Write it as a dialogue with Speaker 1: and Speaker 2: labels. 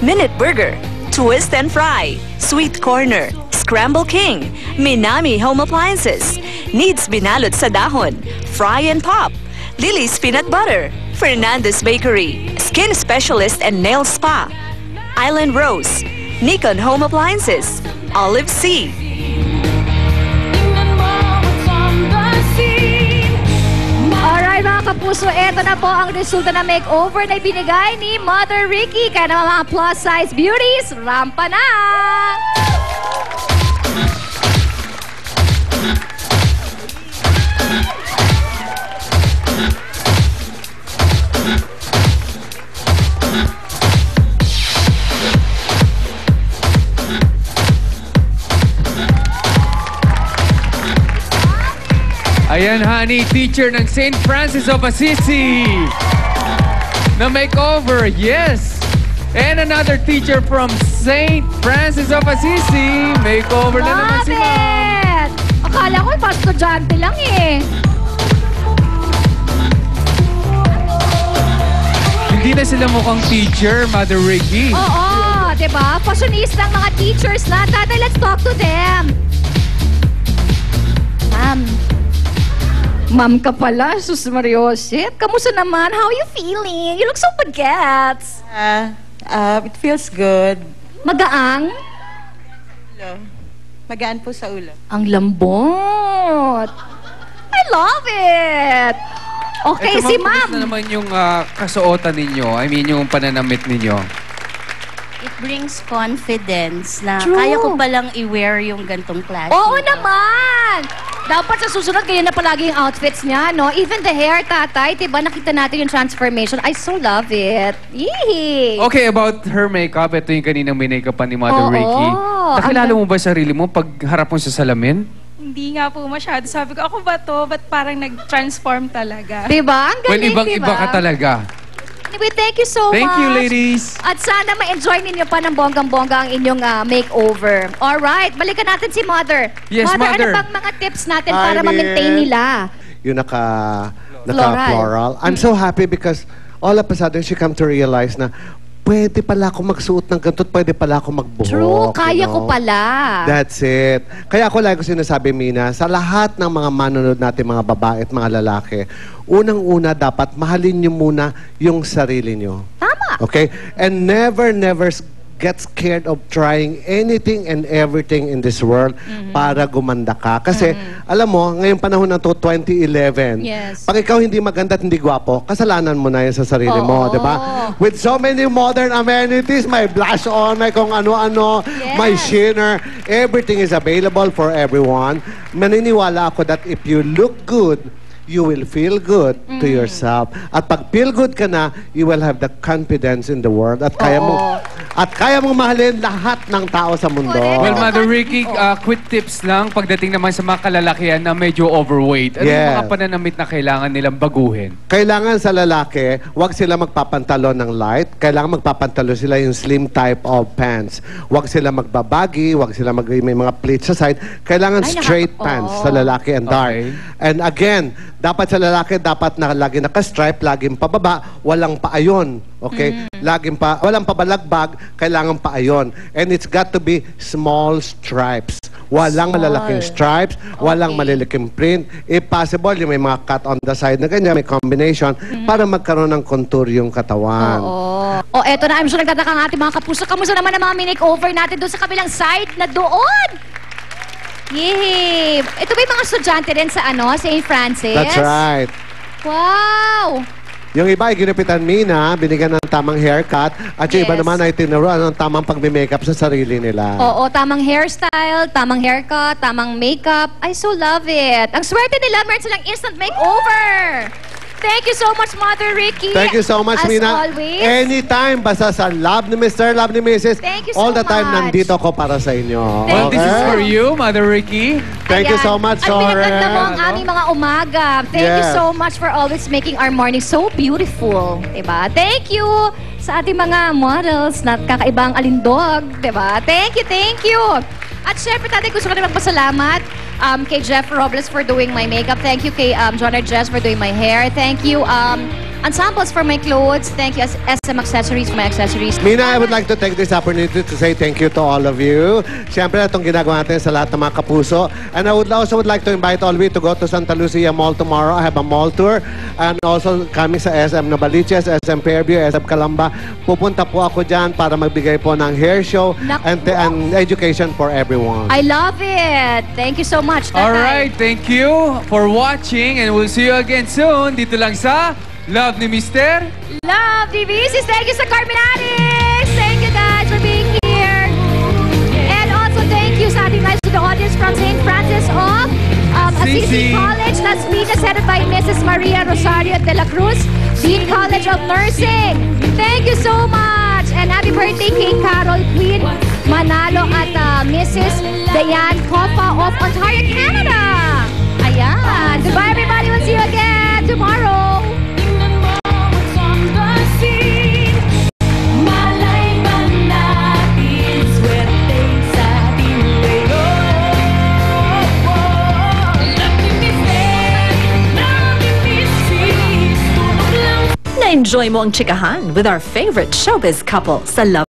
Speaker 1: Minute Burger, Twist and Fry, Sweet Corner, Scramble King, Minami Home Appliances, Needs Binalot sa Dahon, Fry and Pop, Lily's Peanut Butter, Fernandez Bakery, Skin Specialist and Nail Spa, Island Rose, Nikon Home Appliances, Olive Sea.
Speaker 2: Alright mga kapuso, eto na po ang resulta na makeover na ibinigay ni Mother Ricky. Kaya naman mga plus size beauties, rampa na!
Speaker 3: Ayan, honey, teacher ng St. Francis of Assisi. Na makeover, yes. And another teacher from St. Francis of Assisi. Makeover na naman si Ma'am.
Speaker 2: Akala ko, estudyante lang eh.
Speaker 3: Hindi na sila mukhang teacher, Mother Ricky.
Speaker 2: Oo, diba? Fashionista ang mga teachers na. Tatay, let's talk to them. Ma'am ka pala, Sus Marioset. Kamusta naman? How are you feeling? You look so bagets.
Speaker 4: It feels good.
Speaker 2: Magaang?
Speaker 4: Magaan po sa ulo.
Speaker 2: Ang lambot. I love it. Okay,
Speaker 3: Eto,
Speaker 2: si
Speaker 3: ma'am,
Speaker 2: ma'am.
Speaker 3: kumusta naman yung kasuotan ninyo? I mean, yung pananamit ninyo?
Speaker 5: It brings confidence na
Speaker 2: True.
Speaker 5: kaya ko palang i-wear yung gantong klase.
Speaker 2: Oo naman! Dapat sa susunod, ganyan na palagi yung outfits niya, no? Even the hair, tatay, diba? Nakita natin yung transformation. I so love it. Yee!
Speaker 3: Okay, about her makeup, ito yung kaninang minake-upan ni Mother
Speaker 2: Oo.
Speaker 3: Ricky. Nakilala mo ba sarili mo pag harap mo sa salamin?
Speaker 6: Hindi nga po masyado. Sabi ko, ako ba to? Ba't parang nag-transform talaga?
Speaker 2: Diba? Ang
Speaker 3: Well,
Speaker 2: galing,
Speaker 3: ibang-iba ka talaga.
Speaker 2: Anyway, thank you so much.
Speaker 3: Thank you, ladies.
Speaker 2: At sana ma-enjoy ninyo pa ng bonggang-bongga ang inyong makeover. Alright, balikan natin si Mother.
Speaker 3: Yes, Mother.
Speaker 2: Ano bang mga tips natin para ma-maintain nila?
Speaker 7: Yung naka-floral. I'm so happy because all of a sudden she come to realize na pwede pala ako magsuot ng ganito, pwede pala ako magbuhok.
Speaker 2: True, kaya ko pala.
Speaker 7: That's it. Kaya ako lagi ko sinasabi, Mina, sa lahat ng mga manonood natin, mga babae at mga lalaki, unang-una dapat mahalin nyo muna yung sarili nyo.
Speaker 2: Tama.
Speaker 7: Okay? And never get scared of trying anything and everything in this world para gumanda ka. Kasi, alam mo, ngayong panahon na to, 2011,
Speaker 2: Yes.
Speaker 7: pag ikaw hindi maganda at hindi gwapo, kasalanan mo na yan sa sarili mo, di ba? With so many modern amenities, may blush on, may kung ano-ano, may shimmer, everything is available for everyone. Maniniwala ako that if you look good, you will feel good to yourself. At pag feel good ka na, you will have the confidence in the world. At kaya mong mahalin lahat ng tao sa mundo.
Speaker 3: Well, Mother Ricky, quick tips lang pagdating naman sa mga kalalakihan na medyo overweight. Ano yung mga pananamit na kailangan nilang baguhin?
Speaker 7: Kailangan sa lalaki, huwag sila magpapantalon ng light. Kailangan magpapantalon sila yung slim type of pants. Huwag sila magbabagi, huwag sila may mga pleats sa side. Kailangan straight pants sa lalaki and dark.
Speaker 3: Okay.
Speaker 7: And again, dapat sa lalaki, dapat na lagi naka-stripe, laging pababa, walang paayon. Okay? Walang pabalagbag, kailangan paayon. And it's got to be small stripes. Walang malalaking stripes, walang maliliking print. If possible, yung may mga cut on the side na ganyan, may combination, para magkaroon ng contour yung katawan.
Speaker 2: O, eto na. I'm sure nagtataka ang ating mga kapuso. Kamusta naman ang mga minake-over natin doon sa kabilang side na doon? Yay! Ito ba yung mga estudyante rin sa St. Francis?
Speaker 7: That's right.
Speaker 2: Wow!
Speaker 7: Yung iba ay ginupitan, Mina, binigyan ng tamang haircut, at yung iba naman ay tinuruan ng tamang pag-makeup sa sarili nila.
Speaker 2: Oo, tamang hairstyle, tamang haircut, tamang makeup. I so love it. Ang swerte nila, meron silang instant makeover. Thank you so much, Mother Ricky.
Speaker 7: Thank you so much,
Speaker 2: As
Speaker 7: Mina.
Speaker 2: always.
Speaker 7: Anytime, basta sa love ni Mr., love ni Mrs.
Speaker 2: Thank you so
Speaker 7: all the time,
Speaker 2: much.
Speaker 7: nandito ako para sa inyo.
Speaker 3: Well, this is for you, Mother Ricky.
Speaker 7: Thank you so much,
Speaker 2: At
Speaker 7: Soren.
Speaker 2: pinaganda mo ang aming mga umaga. Thank you so much for always making our morning so beautiful. Diba? Thank you sa ating mga models na kakaibang alindog. Diba? Thank you, thank you. At syempre, tatay, gusto ko rin magpasalamat kay Jeff Robles for doing my makeup. Thank you kay John Jess for doing my hair. Thank you Ensembles for my clothes. Thank you. SM Accessories for my accessories.
Speaker 7: Mina, I would like to take this opportunity to say thank you to all of you. Siyempre, itong ginagawa natin sa lahat ng mga kapuso. And I would also like to invite all of you to go to Santa Lucia Mall tomorrow. I have a mall tour. And also, kami sa SM Novaliches, SM Fairview, SM Calamba. Pupunta po ako dyan para magbigay po ng hair show and education for everyone.
Speaker 2: I love it. Thank you so much, Tatay.
Speaker 3: All right, thank you for watching and we'll see you again soon dito lang sa Love ni Mister.
Speaker 2: Love DVCs. Thank you sa Carminatis. Thank you guys for being here. And also thank you sa ating nice to the audience from St. Francis of Assisi College, Las Piñas, headed by Mrs. Maria Rosario de la Cruz, Dean College of Nursing. Thank you so much. And happy birthday kay Carol Queen Manalo at Mrs. Diane Coppa of Ontario, Canada. Ayan. Goodbye everybody. We'll see you again tomorrow.
Speaker 1: Na-enjoy mo ang chikahan with our favorite showbiz couple sa Love